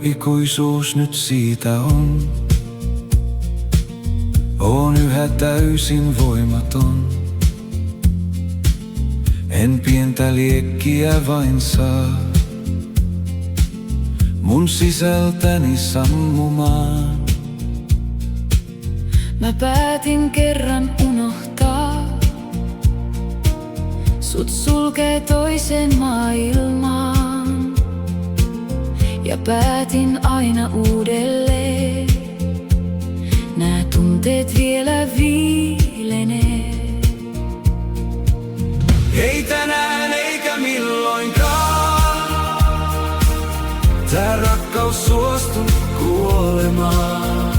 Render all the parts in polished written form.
ikuisuus nyt siitä on. Oon yhä täysin voimaton. En pientä liekkiä vain saa mun sisältäni sammumaan. Mä päätin kerran unohtaa, sut sulkee toisen maailmaan. Ja päätin aina uudelleen, nää tunteet vielä viilenee. Ei tänään eikä milloinkaan tää rakkaus suostu kuolemaan.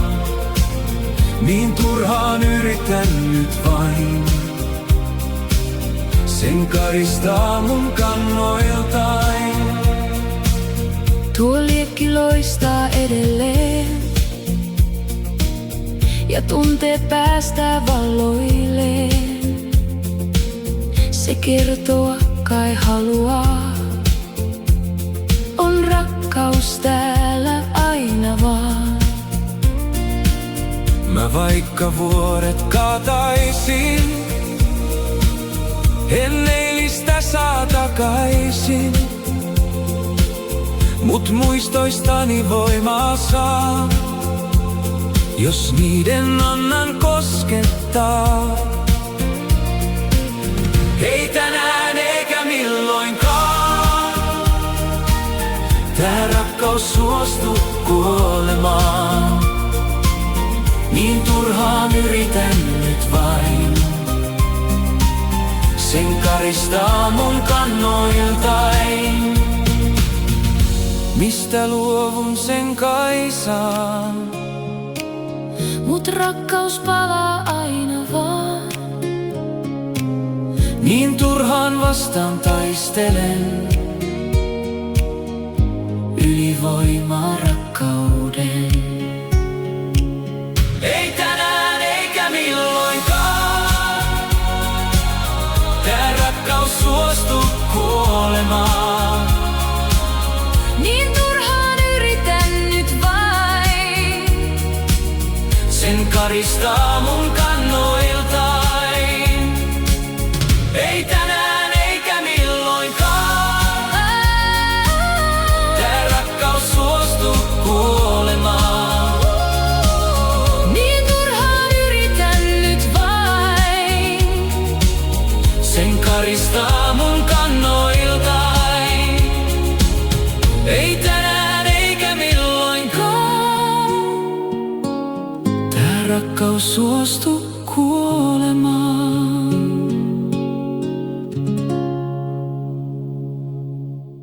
Niin turhaan yritän nyt vain sen karistaa mun kannoiltain. Tuo liekki loistaa edelleen ja tunteet päästää valloilleen. Se kertoa kai haluaa, on rakkaus täällä aina vaan. Mä vaikka vuoret kaataisin, en eilistä saa takaisin. Mut muistoistani voimaa saa, jos niiden annan koskettaa. Ei tänään eikä milloinkaan tää rakkaus suostu kuolemaan. Niin turhaan yritän nyt vain sen karistaa mun kannoiltain. Mistä luovun sen kai saan? Mut rakkaus palaa aina vaan. Niin turhaan vastaan taistelen ylivoimaa rakkauden. Ei tänään eikä milloinkaan tää rakkaus suostu kuolemaan. Niin turhaan yritän nyt vain Sen karistaa mun kannoiltain. Ei tänään eikä milloinkaan tää rakkaus suostu kuolemaan. Niin turhaan yritän nyt vain Sen karistaa mun kannoiltain. Ei tänään eikä milloinkaan tää rakkaus suostu